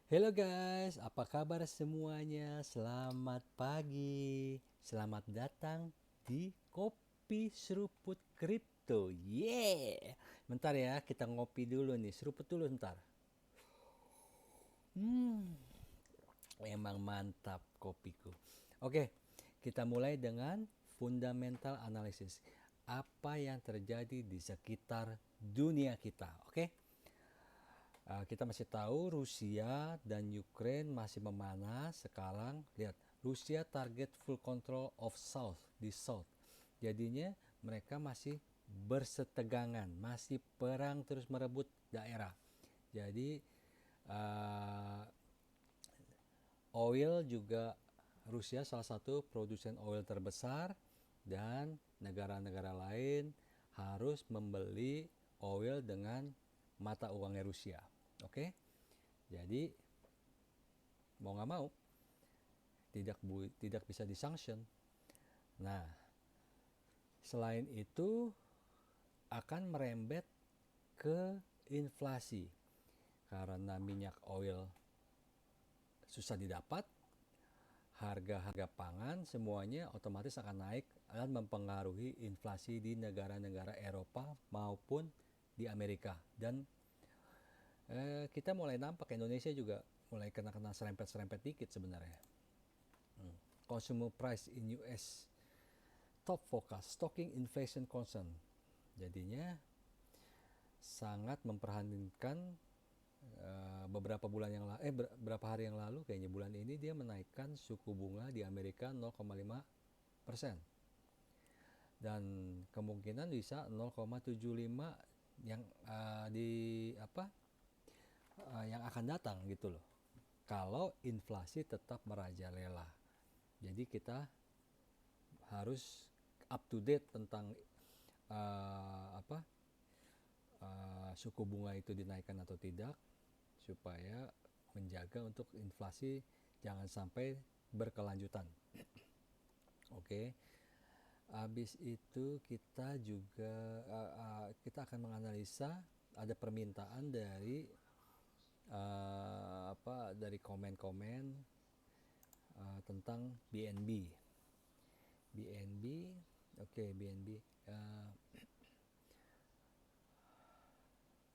Halo guys, apa kabar semuanya? Selamat pagi. Selamat datang di Kopi Seruput Kripto. Yeah. Bentar ya, kita ngopi dulu nih. Seruput dulu bentar. Emang mantap kopiku. Oke, kita mulai dengan fundamental analysis. Apa yang terjadi di sekitar dunia kita, oke? Kita masih tahu Rusia dan Ukraine masih memanas. Sekarang lihat, Rusia target full control of South di South. Jadinya mereka masih bersetegangan, masih perang terus merebut daerah. Jadi uh, oil juga, Rusia salah satu produsen oil terbesar, dan negara-negara lain harus membeli oil dengan mata uangnya Rusia. Oke, jadi mau nggak mau tidak bisa disanction. Nah, selain itu akan merembet ke inflasi karena minyak oil susah didapat, harga-harga pangan semuanya otomatis akan naik dan mempengaruhi inflasi di negara-negara Eropa maupun di Amerika. Dan kita mulai nampak Indonesia juga mulai kena serempet-serempet dikit sebenarnya. Consumer price in US top focus stalking inflation concern. Jadinya sangat memperhatikan. Beberapa hari yang lalu, kayaknya bulan ini, dia menaikkan suku bunga di Amerika 0,5%, dan kemungkinan bisa 0,75 yang yang akan datang gitu loh, kalau inflasi tetap merajalela. Jadi kita harus up to date tentang uh, apa suku bunga itu dinaikkan atau tidak, supaya menjaga untuk inflasi jangan sampai berkelanjutan. Oke, habis itu kita juga kita akan menganalisa, ada permintaan dari komen-komen tentang BNB. BNB, oke, BNB.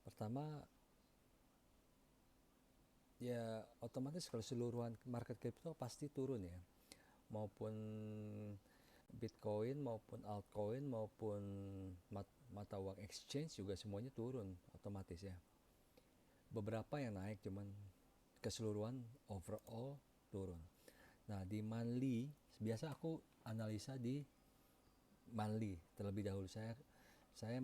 Pertama, ya otomatis kalau seluruhan market crypto pasti turun ya, maupun Bitcoin maupun altcoin maupun mata uang exchange juga semuanya turun otomatis ya. Beberapa yang naik, cuman keseluruhan overall turun. Nah, di monthly biasa aku analisa di monthly terlebih dahulu. Saya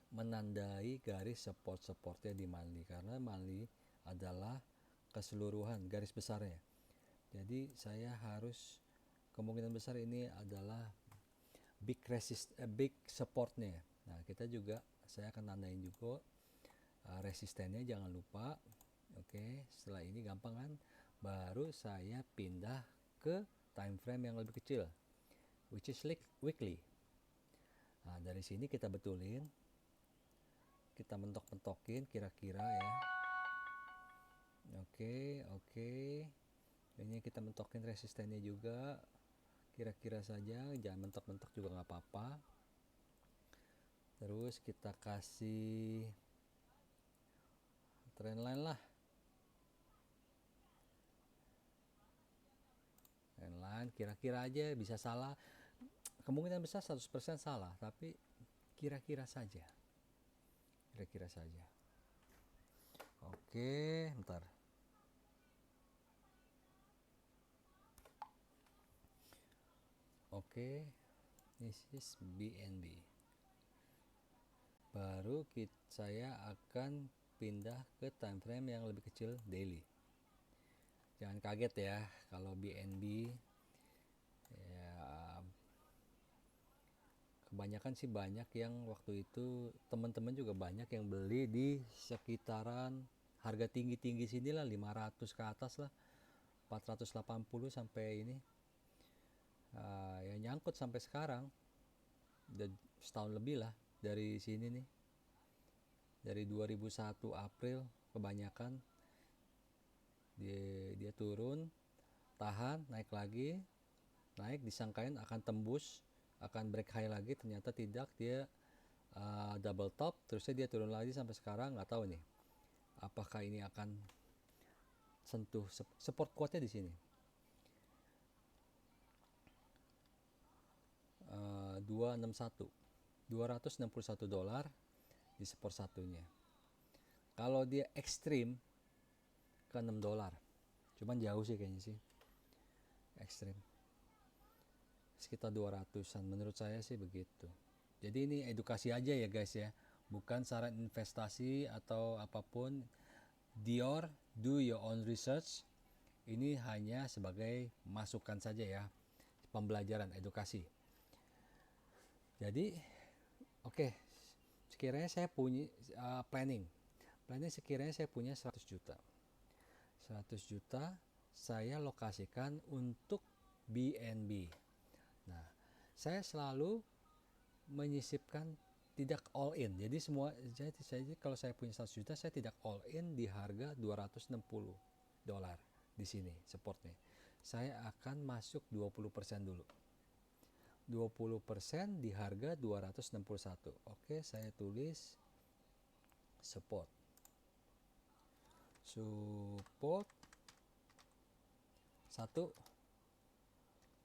menandai garis support-supportnya di monthly, karena monthly adalah keseluruhan garis besarnya. Jadi saya harus, kemungkinan besar ini adalah big supportnya. Nah, kita juga, saya akan nandain juga resistennya, jangan lupa. Oke, setelah ini gampang kan, baru saya pindah ke time frame yang lebih kecil, which is weekly. Nah, dari sini kita betulin, kita mentok-mentokin kira-kira ya. Oke, ini kita mentokin resistennya juga, kira-kira saja, jangan mentok-mentok juga nggak apa-apa. Terus kita kasih trendline lah, trendline kira-kira aja, bisa salah, kemungkinan besar 100% salah, tapi kira-kira saja, kira-kira saja. Oke, bentar. Oke, this is BNB. Baru saya akan pindah ke time frame yang lebih kecil, daily. Jangan kaget ya kalau BNB, ya kebanyakan sih, banyak yang waktu itu teman-teman juga banyak yang beli di sekitaran harga tinggi-tinggi sini lah, 500 ke atas lah, 480 sampai ini, ya nyangkut sampai sekarang. Udah setahun lebih lah dari sini nih, dari 2001 April kebanyakan dia turun, tahan, naik lagi, naik disangkain akan tembus, akan break high lagi, ternyata tidak, dia double top, terusnya dia turun lagi sampai sekarang. Nggak tahu nih apakah ini akan sentuh support kuatnya di sini. 261 $261 di support satunya. Kalau dia ekstrim ke $6, cuman jauh sih kayaknya sih, ekstrim sekitar 200-an menurut saya sih begitu. Jadi ini edukasi aja ya guys ya, bukan saran investasi atau apapun. Dior, do your own research. Ini hanya sebagai masukan saja ya, pembelajaran, edukasi. Jadi oke, sekiranya saya punya planning sekiranya saya punya 100 juta saya lokasikan untuk BNB. Nah, saya selalu menyisipkan tidak all in. Jadi kalau saya punya 100 juta, saya tidak all in di harga $260 di sini supportnya. Saya akan masuk 20% dulu. 20% di harga 261. Oke, saya tulis support 1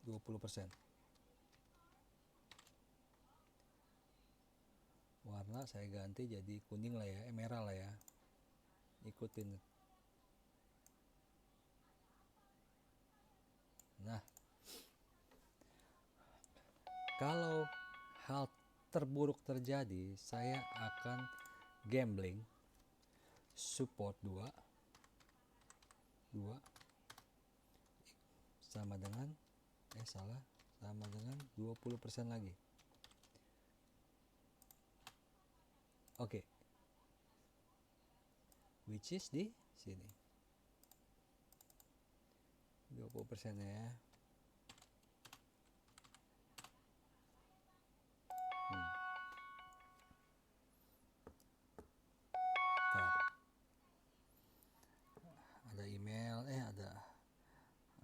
20%. Warna saya ganti jadi kuning lah ya, emerald lah ya, ikutin. Nah, kalau hal terburuk terjadi, saya akan gambling support 2 sama dengan sama dengan 20% lagi. Oke. Which is di sini 20% ya. Ada email, ada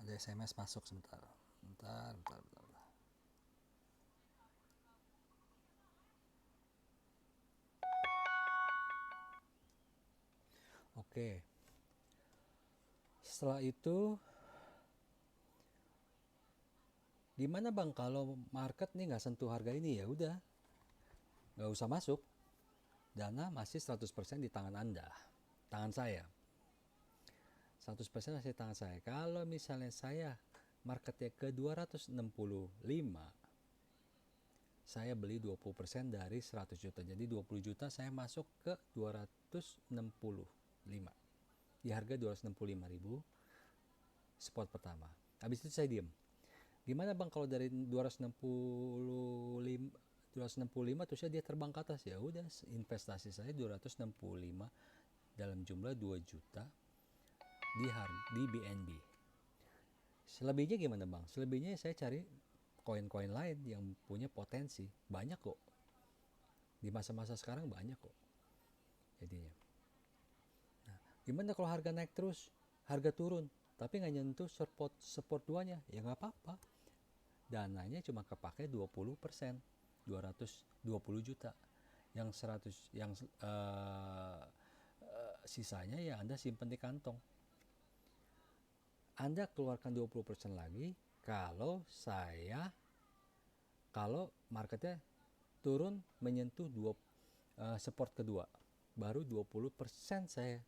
SMS masuk sebentar. Bentar. Oke. Setelah itu, gimana bang kalau market nih nggak sentuh harga ini? Ya udah, nggak usah masuk. Dana masih 100% di tangan Anda, tangan saya. 100% masih di tangan saya. Kalau misalnya saya marketnya ke 265, saya beli 20% dari 100 juta. Jadi 20 juta saya masuk ke 265. Di harga 265.000 spot pertama. Habis itu saya diem. Gimana bang kalau dari 265 terusnya dia terbang ke atas? Ya udah, investasi saya 265 dalam jumlah 2 juta di BNB. Selebihnya gimana bang? Selebihnya saya cari koin-koin lain yang punya potensi. Banyak kok. Di masa-masa sekarang banyak kok. Jadinya. Nah, gimana kalau harga naik terus? Harga turun, tapi nggak nyentuh support 2-nya? Ya nggak apa-apa. Dananya cuma kepake 20%, 220 juta. Yang 100 yang sisanya ya Anda simpan di kantong. Anda keluarkan 20% lagi kalau marketnya turun menyentuh support kedua. Baru 20% saya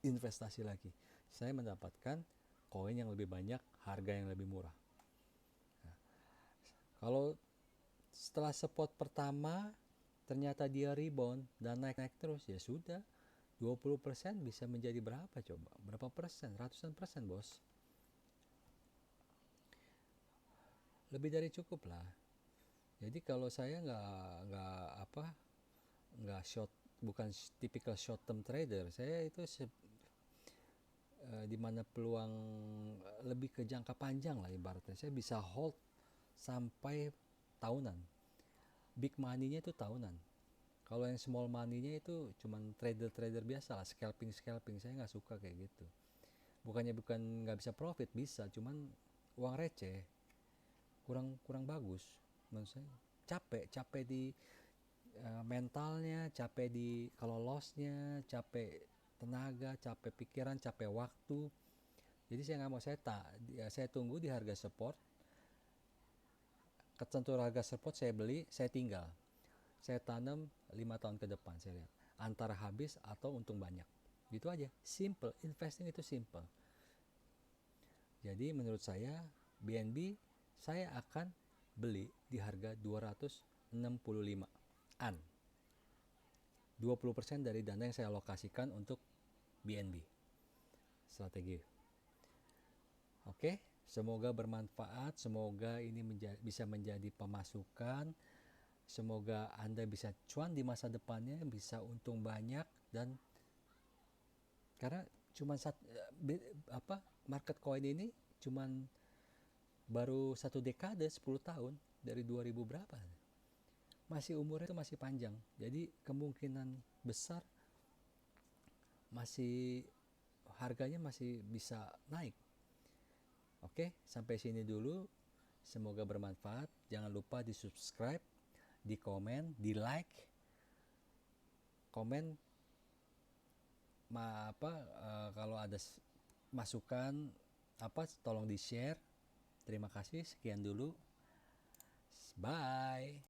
investasi lagi. Saya mendapatkan koin yang lebih banyak, harga yang lebih murah. Nah, kalau setelah support pertama ternyata dia rebound dan naik terus, ya sudah, 20% bisa menjadi berapa coba? Berapa persen? Ratusan persen bos. Lebih dari cukup lah. Jadi kalau saya nggak short, bukan typical short term trader. Saya itu di mana peluang lebih ke jangka panjang lah ibaratnya. Saya bisa hold sampai tahunan. Big money-nya itu tahunan. Kalau yang small money-nya itu cuman trader biasa lah, scalping. Saya nggak suka kayak gitu. bukan nggak bisa profit, bisa, cuman uang receh, kurang bagus menurut saya. Capek di mentalnya, capek di kalau lossnya, capek tenaga, capek pikiran, capek waktu. Jadi saya nggak mau, saya tunggu di harga support, ketentu harga support saya beli, saya tinggal, saya tanam 5 tahun ke depan, saya lihat antara habis atau untung banyak, gitu aja. Simple, investing itu simple. Jadi menurut saya BNB saya akan beli di harga 265an, 20% dari dana yang saya alokasikan untuk BNB strategi. Oke, semoga bermanfaat, semoga ini bisa menjadi pemasukan, semoga Anda bisa cuan di masa depannya, bisa untung banyak. Dan karena cuma market coin ini cuman baru 1 dekade, 10 tahun, dari 2000 berapa, umurnya itu masih panjang. Jadi kemungkinan besar harganya masih bisa naik. Oke, sampai sini dulu. Semoga bermanfaat. Jangan lupa di subscribe, di komen, di like, komen kalau ada masukan tolong di share. Terima kasih, sekian dulu, bye.